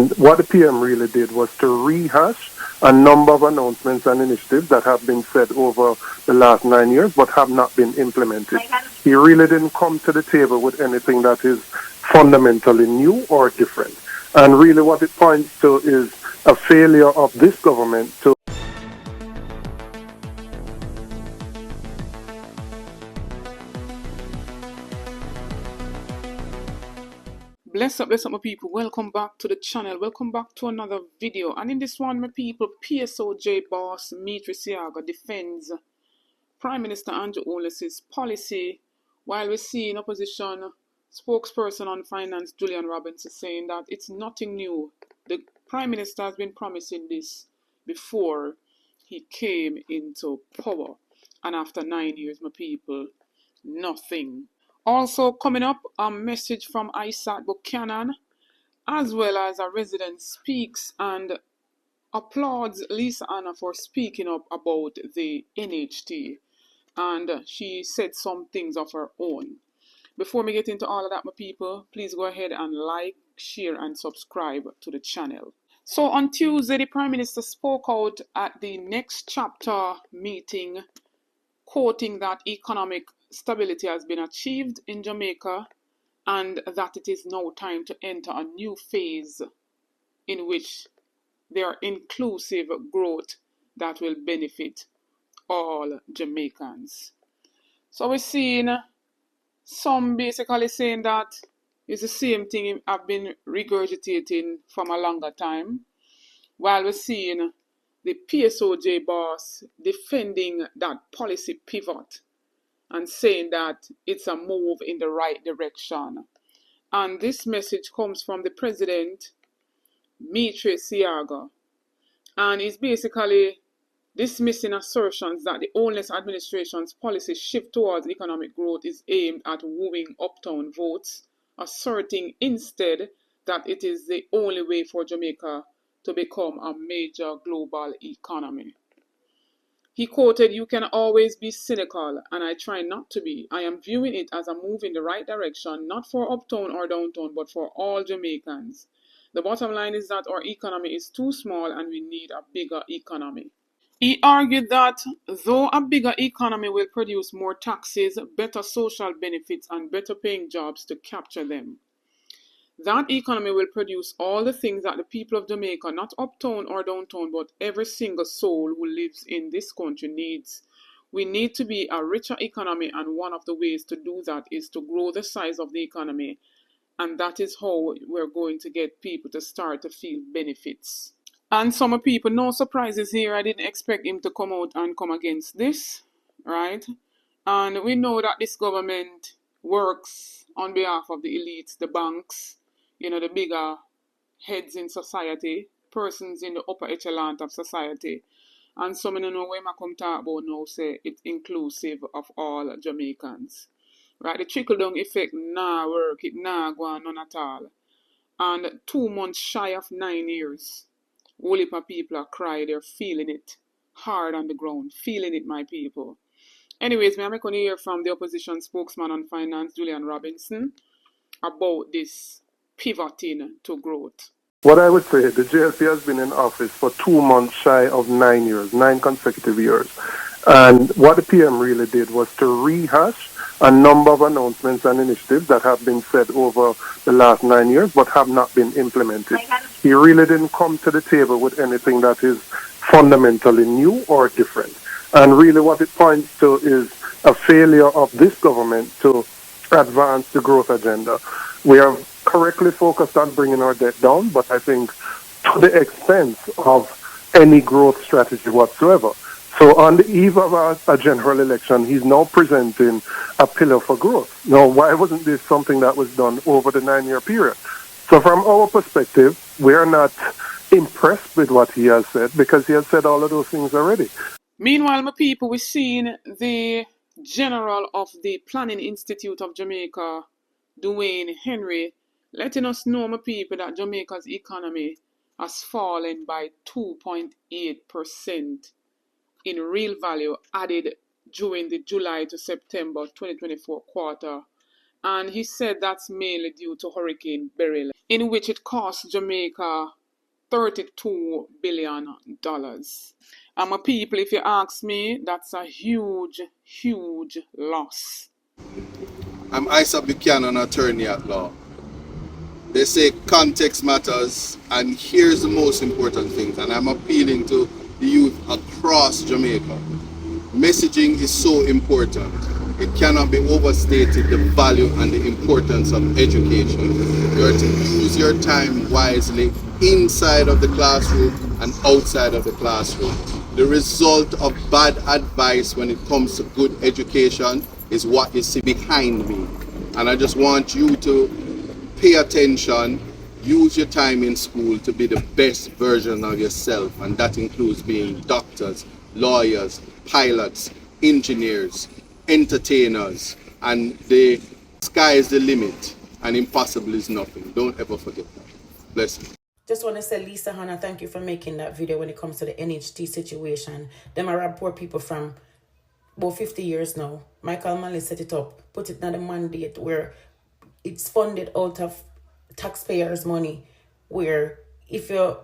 What the PM really did was to rehash a number of announcements and initiatives that have been said over the last 9 years but have not been implemented. He really didn't come to the table with anything that is fundamentally new or different. And really what it points to is a failure of this government to Bless up my people. Welcome back to the channel. Welcome back to another video. And in this one, my people, PSOJ boss Mitri Siaga defends Prime Minister Andrew Holness's policy, while we're seeing opposition spokesperson on finance Julian Robinson saying that it's nothing new. The Prime Minister has been promising this before he came into power. And after 9 years, my people, nothing. Also coming up, a message from Isaac Buchanan, as well as a resident speaks and applauds Lisa Anna for speaking up about the NHT. And she said some things of her own. Before we get into all of that, my people, please go ahead and like, share, and subscribe to the channel. So on Tuesday, the Prime Minister spoke out at the Next Chapter meeting, quoting that economic stability has been achieved in Jamaica and that it is now time to enter a new phase in which there are inclusive growth that will benefit all Jamaicans. So we're seeing some basically saying that it's the same thing I've been regurgitating from a longer time, while we're seeing the PSOJ boss defending that policy pivot and saying that it's a move in the right direction. And this message comes from the president, Mitri Siaga, and is basically dismissing assertions that the Holness administration's policy shift towards economic growth is aimed at wooing uptown votes, asserting instead that it is the only way for Jamaica to become a major global economy. He quoted, "You can always be cynical, and I try not to be. I am viewing it as a move in the right direction, not for uptown or downtown, but for all Jamaicans. The bottom line is that our economy is too small and we need a bigger economy." He argued that though a bigger economy will produce more taxes, better social benefits, and better paying jobs to capture them, that economy will produce all the things that the people of Jamaica, not uptown or downtown, but every single soul who lives in this country needs. We need to be a richer economy, and one of the ways to do that is to grow the size of the economy, and that is how we're going to get people to start to feel benefits. And some people, no surprises here, I didn't expect him to come out and come against this, right? And we know that this government works on behalf of the elites, the banks, the bigger heads in society, persons in the upper echelon of society. And some of know when I come talk about now say it's inclusive of all Jamaicans. Right? The trickle-down effect nah work, it nah go on none at all. And 2 months shy of 9 years, whole heap of people are crying, they're feeling it hard on the ground, feeling it, my people. Anyways, I'm going to hear from the opposition spokesman on finance, Julian Robinson, about this pivoting to growth. what I would say, the JLP has been in office for 2 months shy of 9 years, 9 consecutive years. And what the PM really did was to rehash a number of announcements and initiatives that have been said over the last 9 years but have not been implemented. He really didn't come to the table with anything that is fundamentally new or different. And really what it points to is a failure of this government to advance the growth agenda. We are correctly focused on bringing our debt down, but I think to the expense of any growth strategy whatsoever. So on the eve of a general election, he's now presenting a pillar for growth. Now, why wasn't this something that was done over the 9-year period? So from our perspective, we are not impressed with what he has said because he has said all of those things already. Meanwhile, my people, we're seeing the general of the Planning Institute of Jamaica, Dwayne Henry, letting us know, my people, that Jamaica's economy has fallen by 2.8% in real value added during the July to September 2024 quarter. And he said that's mainly due to Hurricane Beryl. in which it cost Jamaica $32 billion. And my people, if you ask me, that's a huge, huge loss. I'm Isa Buchanan, attorney at law. They say context matters, and here's the most important thing, and I'm appealing to the youth across Jamaica. Messaging is so important. It cannot be overstated, the value and the importance of education. You are to use your time wisely inside of the classroom and outside of the classroom. The result of bad advice when it comes to good education is what you see behind me. And I just want you to pay attention, use your time in school to be the best version of yourself, and that includes being doctors, lawyers, pilots, engineers, entertainers, and the sky is the limit and impossible is nothing. Don't ever forget that. Bless you. Just want to say, Lisa Hannah, thank you for making that video when it comes to the NHT situation. Them are poor people from about 50 years now. Michael Manley set it up, put it in the mandate where it's funded out of taxpayers' money, where if you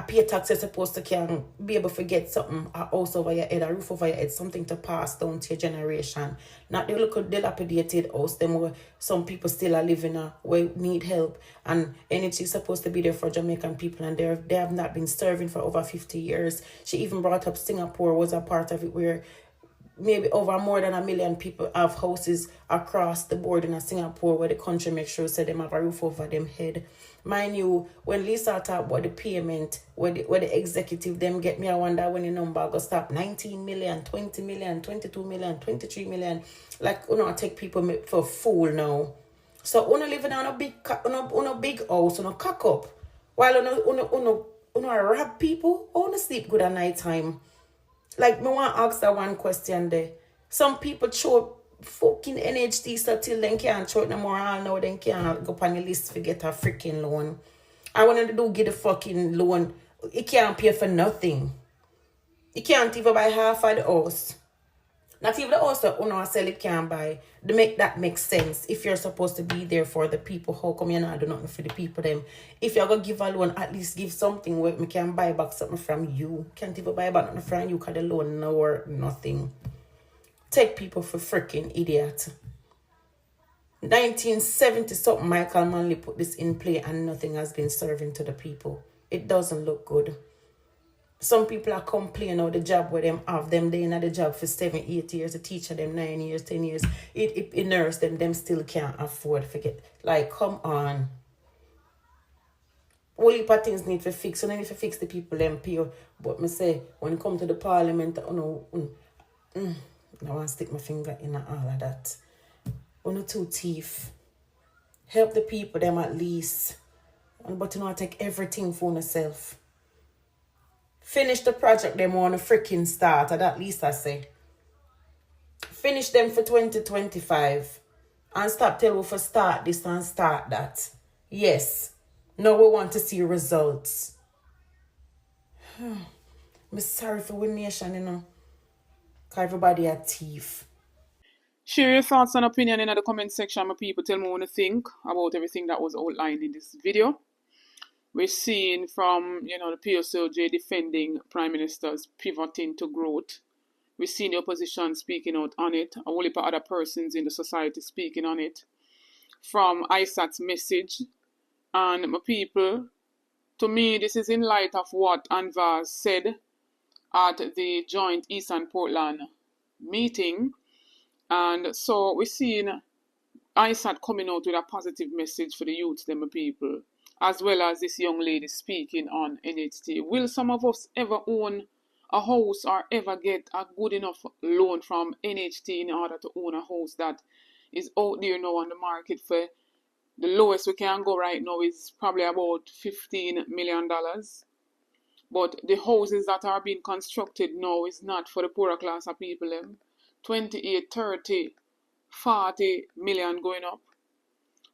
pay taxes, supposed to can be able to get something, a house over your head, a roof over your head, something to pass down to your generation. Not the little dilapidated house, them where some people still are living where need help. And energy is supposed to be there for Jamaican people, and they have not been serving for over 50 years. She even brought up Singapore was a part of it, where maybe over more than 1 million people have houses across the board in Singapore, where the country makes sure so them have a roof over them head. Mind you, when Lisa talk about the payment, where the executive them get me, I wonder when the number go stop. 19 million, 20 million, 22 million, 23 million. Like, I take people for a fool now. So, living on a big house, cock up. While rob people, sleep good at night time. Like, me want to ask that one question there. Some people throw fucking NHT so till they can't throw it no more. All now they can't go on the list to get a freaking loan. I want to do get a fucking loan. It can't pay for nothing. You can't even buy half of the house. Not even the house that I sell it can't buy. That makes sense. If you're supposed to be there for the people, how come you're not doing nothing for the people them? If you're going to give a loan, at least give something where we can buy back something from you. Can't even buy back nothing from you because the loan no worth nothing. Take people for freaking idiot. 1970 something Michael Manley put this in play and nothing has been serving to the people. It doesn't look good. Some people are complaining about the job where them have them. They in the job for 7, 8 years. The teacher them 9 years, 10 years. It nurse them still can't afford to forget. Like, come on. All heap of things need to fix. So then if you fix the people them pay. But me say, when it come to the parliament, I want to stick my finger in all of that. Two teeth. Help the people them at least. But take everything for yourself. Finish the project them on a freaking start, at least I say. Finish them for 2025. And stop telling us to start this and start that. Yes. Now we want to see results. I'm sorry for the nation, Because everybody a thief. Share your thoughts and opinion in the comment section, my people. Tell me what you think about everything that was outlined in this video. We're seeing from, the PSOJ defending Prime Minister's pivoting to growth. We're seeing the opposition speaking out on it. A whole heap of other persons in the society speaking on it. From ISAT's message. And my people, to me, this is in light of what Anvar said at the joint Eastern Portland meeting. And so we're seeing ISAT coming out with a positive message for the youth, them people. As well as this young lady speaking on NHT. Will some of us ever own a house or ever get a good enough loan from NHT in order to own a house that is out there now on the market for the lowest we can go right now is probably about $15 million. But the houses that are being constructed now is not for the poorer class of people. 28, 30, 40 million going up.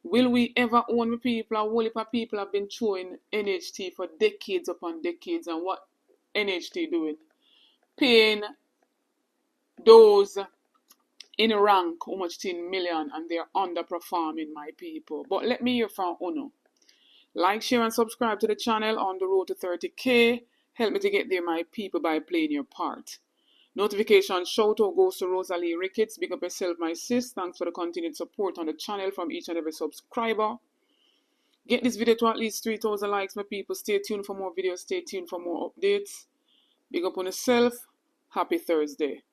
Will we ever own people? A whole heap of people have been showing NHT for decades upon decades. And what NHT doing? Paying those in rank how much 10 million and they're underperforming, my people. But let me hear from Uno. Like, share, and subscribe to the channel on the road to 30K. Help me to get there, my people, by playing your part. Notification shout out goes to Rosalie Ricketts. Big up yourself, my sis. Thanks for the continued support on the channel from each and every subscriber. Get this video to at least 3,000 likes, my people. Stay tuned for more videos. Stay tuned for more updates. Big up on yourself. Happy Thursday.